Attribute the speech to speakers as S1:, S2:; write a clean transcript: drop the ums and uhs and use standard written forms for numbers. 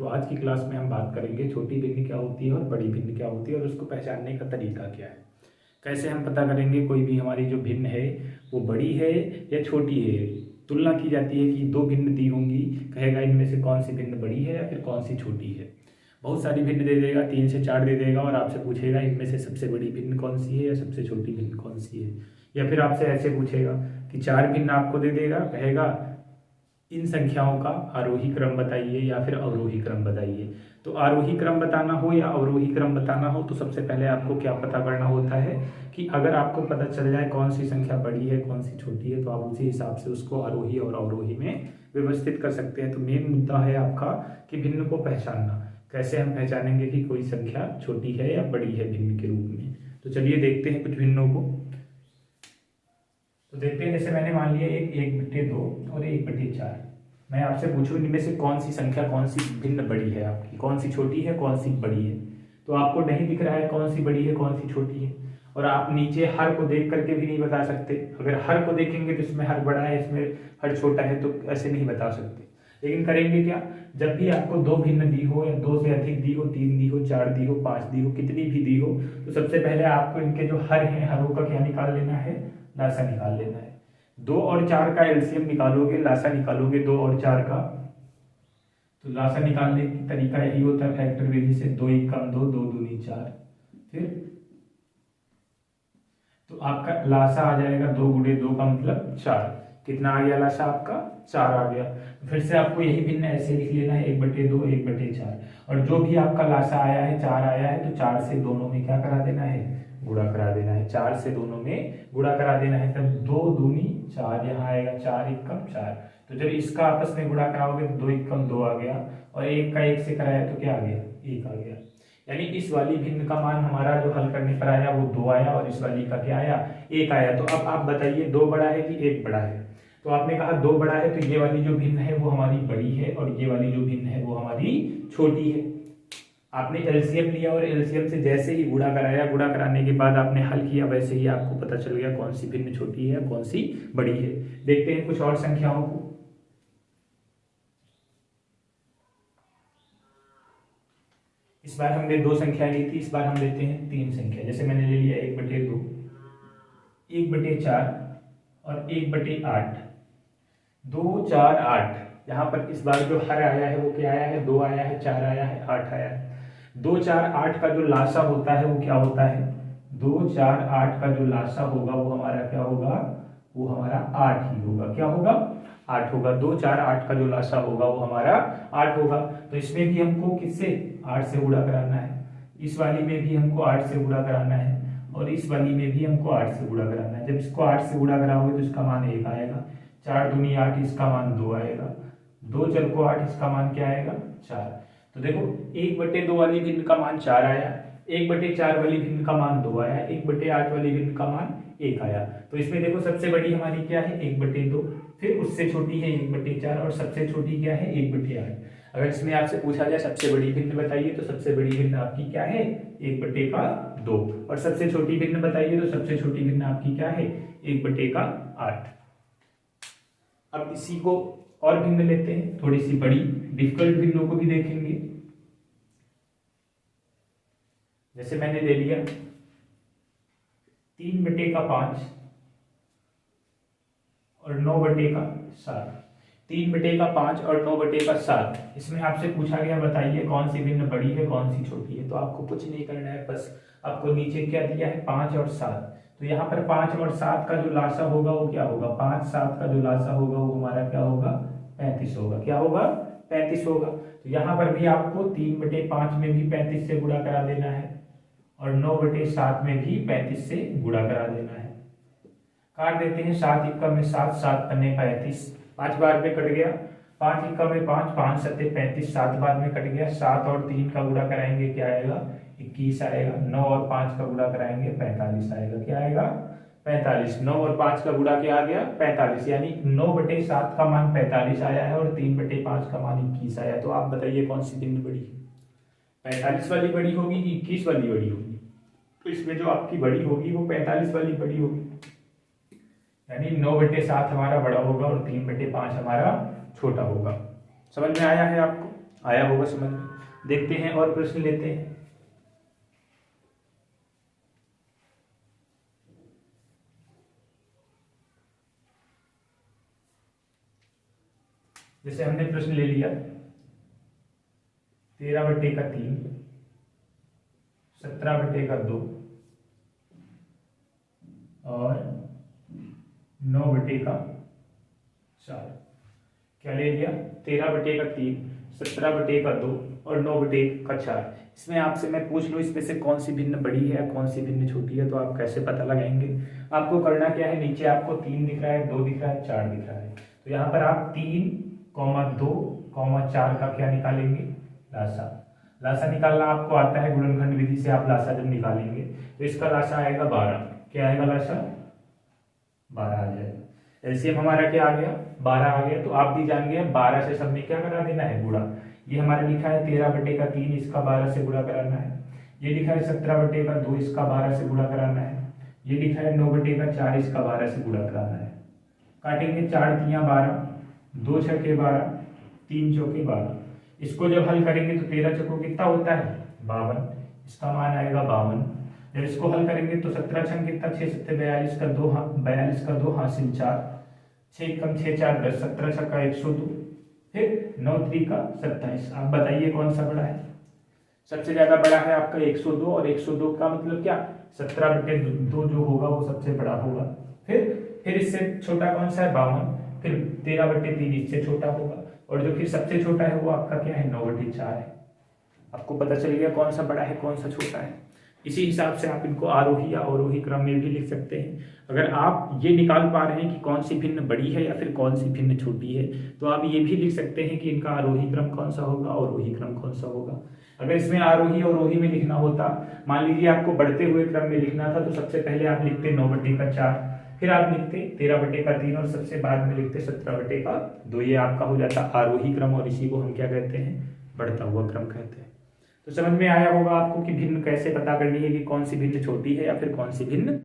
S1: तो आज की क्लास में हम बात करेंगे छोटी भिन्न क्या होती है और बड़ी भिन्न क्या होती है और उसको पहचानने का तरीका क्या है। कैसे हम पता करेंगे कोई भी हमारी जो भिन्न है वो बड़ी है या छोटी है। तुलना की जाती है कि दो भिन्न दी होंगी, कहेगा इनमें से कौन सी भिन्न बड़ी है या फिर कौन सी छोटी है। बहुत सारी भिन्न दे देगा, 3 से 4 दे देगा और आपसे पूछेगा इनमें से सबसे बड़ी भिन्न कौन सी है या सबसे छोटी भिन्न कौन सी है। या फिर आपसे ऐसे पूछेगा कि 4 भिन्न आपको दे देगा, कहेगा इन संख्याओं का आरोही क्रम बताइए या फिर अवरोही क्रम बताइए। तो आरोही क्रम बताना हो या अवरोही क्रम बताना हो तो सबसे पहले आपको क्या पता करना होता है कि अगर आपको पता चल जाए कौन सी संख्या बड़ी है कौन सी छोटी है तो आप उसी हिसाब से उसको आरोही और अवरोही में व्यवस्थित कर सकते हैं। तो मेन मुद्दा है आपका कि भिन्न को पहचानना। कैसे हम पहचानेंगे कि कोई संख्या छोटी है या बड़ी है भिन्न के रूप में। तो चलिए देखते हैं कुछ भिन्नों को। तो देखते हैं, जैसे मैंने मान लिया 1/2 और 1/4। मैं आपसे पूछूं इनमें से कौन सी संख्या कौन सी भिन्न बड़ी है आपकी, कौन सी छोटी है कौन सी बड़ी है। तो आपको नहीं दिख रहा है कौन सी बड़ी है कौन सी छोटी है और आप नीचे हर को देख करके भी नहीं बता सकते। अगर हर को देखेंगे तो इसमें हर बड़ा है इसमें हर छोटा है, तो ऐसे नहीं बता सकते। लेकिन करेंगे क्या, जब भी आपको दो भिन्न दी हो या 2 से अधिक दी हो, 3 दी हो, 4 दी हो, 5 दी हो, कितनी भी दी हो, तो सबसे पहले आपको इनके जो हर हैं हरों का क्या निकाल लेना है, लासा निकाल लेना है। 2 और 4 का एलसीएम निकालोगे, लासा निकालोगे 2 और 4 का। तो लासा निकालने की तरीका यही होता है फैक्टर विधि से, 2 1 कम 2, 2 दूनी 4। फिर तो आपका लासा आ जाएगा 2 गुणे 2 का मतलब 4। कितना आ गया लासा आपका, 4 आ गया। फिर से आपको यही भिन्न ऐसे लिख लेना है 1/2 1/4। और जो भी आपका लासा आया है 4 आया है तो 4 से दोनों में क्या करा देना है, गुणा करा देना है। 4 से दोनों में गुणा करा देना है, तब 2 दूनी 4 यहाँ आएगा, 4 1 कम 4। तो जब इसका आपस में गुणा कराओगे तो 2 1 कम 2 आ गया और 1 का 1 से कराया तो क्या आ गया, 1 आ गया। यानी इस वाली भिन्न का मान हमारा जो हल करने पर आया वो 2 आया और इस वाली का क्या आया, 1 आया। तो अब आप बताइए 2 बड़ा है कि 1 बड़ा है। तो आपने कहा 2 बड़ा है तो ये वाली जो भिन्न है वो हमारी बड़ी है और ये वाली जो भिन्न है वो हमारी छोटी है। आपने एलसीएम लिया और एलसीएम से जैसे ही गुणा कराया, गुणा कराने के बाद आपने हल किया, वैसे ही आपको पता चल गया कौन सी भिन्न छोटी है कौन सी बड़ी है। देखते हैं कुछ और संख्याओं को। इस बार हमने 2 संख्या ली थी, इस बार हम लेते हैं 3 संख्या। जैसे मैंने ले लिया 1/2, 1/4 और 1/8। 2 4 8। यहाँ पर इस बार जो हर आया है वो क्या आया है, 2 आया है, 4 आया है, 8 आया है। 2 4 8 का जो लासा होता है वो क्या होता है, 2 4 8 का जो लासा होगा वो हमारा क्या होगा, वो हमारा 8 ही होगा। क्या होगा, 8 होगा। 2 4 8 का जो लासा होगा वो हमारा 8 होगा। तो इसमें भी हमको किससे, 8 से गुणा कराना है। इस वाली में भी हमको 8 से गुणा कराना है और इस वाली में भी हमको 8 से गुणा कराना है। जब इसको 8 से गुणा कराओगे तो इसका मान 1 आएगा। 4 दूनी 8, इसका मान 2 आएगा। 2 4 को 8, इसका मान क्या आएगा, 4। तो देखो 1/2 वाली भिन्न का मान 4 आया, 1/4 वाली भिन्न का मान 2 आया, 1/8 वाली भिन्न का मान 1 आया। तो इसमें देखो सबसे बड़ी हमारी क्या है, 1/2, फिर उससे छोटी है 1/4 और सबसे छोटी क्या है, 1/8। अगर इसमें आपसे पूछा जाए सबसे बड़ी भिन्न बताइए तो सबसे बड़ी भिन्न आपकी क्या है, 1/2 और सबसे छोटी भिन्न बताइए तो सबसे छोटी भिन्न आपकी क्या है, 1/8। अब इसी को और भिन्न लेते हैं, थोड़ी सी बड़ी डिफिकल्ट भिन्नों को भी देखेंगे। जैसे मैंने ले लिया 3/5 और 9/7। 3/5 और 9/7। इसमें आपसे पूछा गया बताइए कौन सी भिन्न बड़ी है कौन सी छोटी है। तो आपको कुछ नहीं करना है, बस आपको नीचे क्या दिया है, 5 और 7। तो यहाँ पर 5 और 7 का जो लासा होगा वो क्या होगा, 5 7 का जो लासा होगा वो हमारा क्या होगा, 35 होगा। क्या होगा, 35 होगा। तो यहाँ पर भी आपको 3/5 में भी 35 से गुणा करा देना है और 9/7 में भी 35 से गुणा करा देना है। काट देते हैं, 7 1 में 7, 7 पन्ने 35, 5 बार में कट गया। 5 1 में 5, 5 7 35, 7 बार में कट गया। 7 और 3 का गुणा कराएंगे क्या आएगा, 21 आएगा। 9 और 5 का गुणा कराएंगे 45 आएगा। क्या आएगा, 45। 9 और 5 का गुणा क्या आ गया, 45। यानी 9/7 का मान 45 आया है और 3/5 का मान 21 आया। तो आप बताइए कौन सी भिन्न बड़ी है, 45 वाली बड़ी होगी कि 21 वाली बड़ी होगी। तो इसमें जो आपकी बड़ी होगी वो 45 वाली बड़ी होगी। यानी 9/7 हमारा बड़ा होगा और 3/5 हमारा छोटा होगा। समझ में आया है आपको। आया होगा समझ में। देखते हैं और प्रश्न लेते हैं। जैसे हमने प्रश्न ले लिया 13/3, 17/2 और 9/4। क्या ले लिया? 13/3, 17/2 और 9/4। इसमें आपसे मैं पूछ लूँ इसमें से कौन सी भिन्न बड़ी है कौन सी भिन्न छोटी है, तो आप कैसे पता लगाएंगे? आपको करना क्या है, नीचे आपको 3 दिख रहा है, 2 दिख रहा है, 4 दिख रहा है, तो यहाँ पर आप 3, 2, 4 का क्या निकालेंगे? लासा। लासा निकालना आपको आता है, गुणनखंड विधि से आप लासा जब निकालेंगे तो इसका लासा आएगा 12। क्या आएगा लासा? 12 आ जाएगा। एलसीएम हमारा क्या आ गया? 12 आ गया। तो आप भी जान गए 12 से सब में क्या करा देना है? गुणा। ये हमारा लिखा है 13/3, इसका 12 से गुणा कराना है। ये लिखा है 17/2, इसका 12 से गुणा कराना है। ये लिखा है 9/4, इसका 12 से गुणा कराना है। काटेंगे 4 तियां 12, 2 छक्के 12, 3 चौके 12। इसको जब हल करेंगे तो 13 चौकों कितना होता है? 52। इसका मान आएगा 52। जब इसको हल करेंगे तो 17 छंग कितना? 6 7 42 का 2, 42 का 2 हासिल 4, 6 कम 6 4 10, 17 छक्का 102, फिर 9 3 का 27। आप बताइए कौन सा बड़ा है? सबसे ज्यादा बड़ा है आपका 102, और 102 का मतलब क्या? 17/2 जो होगा वो सबसे बड़ा होगा। फिर इससे छोटा कौन सा है? 52। फिर 13/3 इससे छोटा होगा, और जो फिर सबसे छोटा है वो आपका क्या है? 9/4 है। आपको पता चल गया कौन सा बड़ा है कौन सा छोटा है। इसी हिसाब से आप इनको आरोही या अवरोही क्रम में भी लिख सकते हैं। अगर आप ये निकाल पा रहे हैं कि कौन सी भिन्न बड़ी है या फिर कौन सी भिन्न छोटी है, तो आप ये भी लिख सकते हैं कि इनका आरोही क्रम कौन सा होगा, अवरोही क्रम कौन सा होगा। अगर इसमें आरोही और अवरोही में लिखना होता, मान लीजिए आपको बढ़ते हुए क्रम में लिखना था, तो सबसे पहले आप लिखते 9/4, फिर आप लिखते 13/3 और सबसे बाद में लिखते 17/2। ये आपका हो जाता आरोही क्रम, और इसी को हम क्या कहते हैं? बढ़ता हुआ क्रम कहते हैं। तो समझ में आया होगा आपको कि भिन्न कैसे पता करनी है कि कौन सी भिन्न छोटी है या फिर कौन सी भिन्न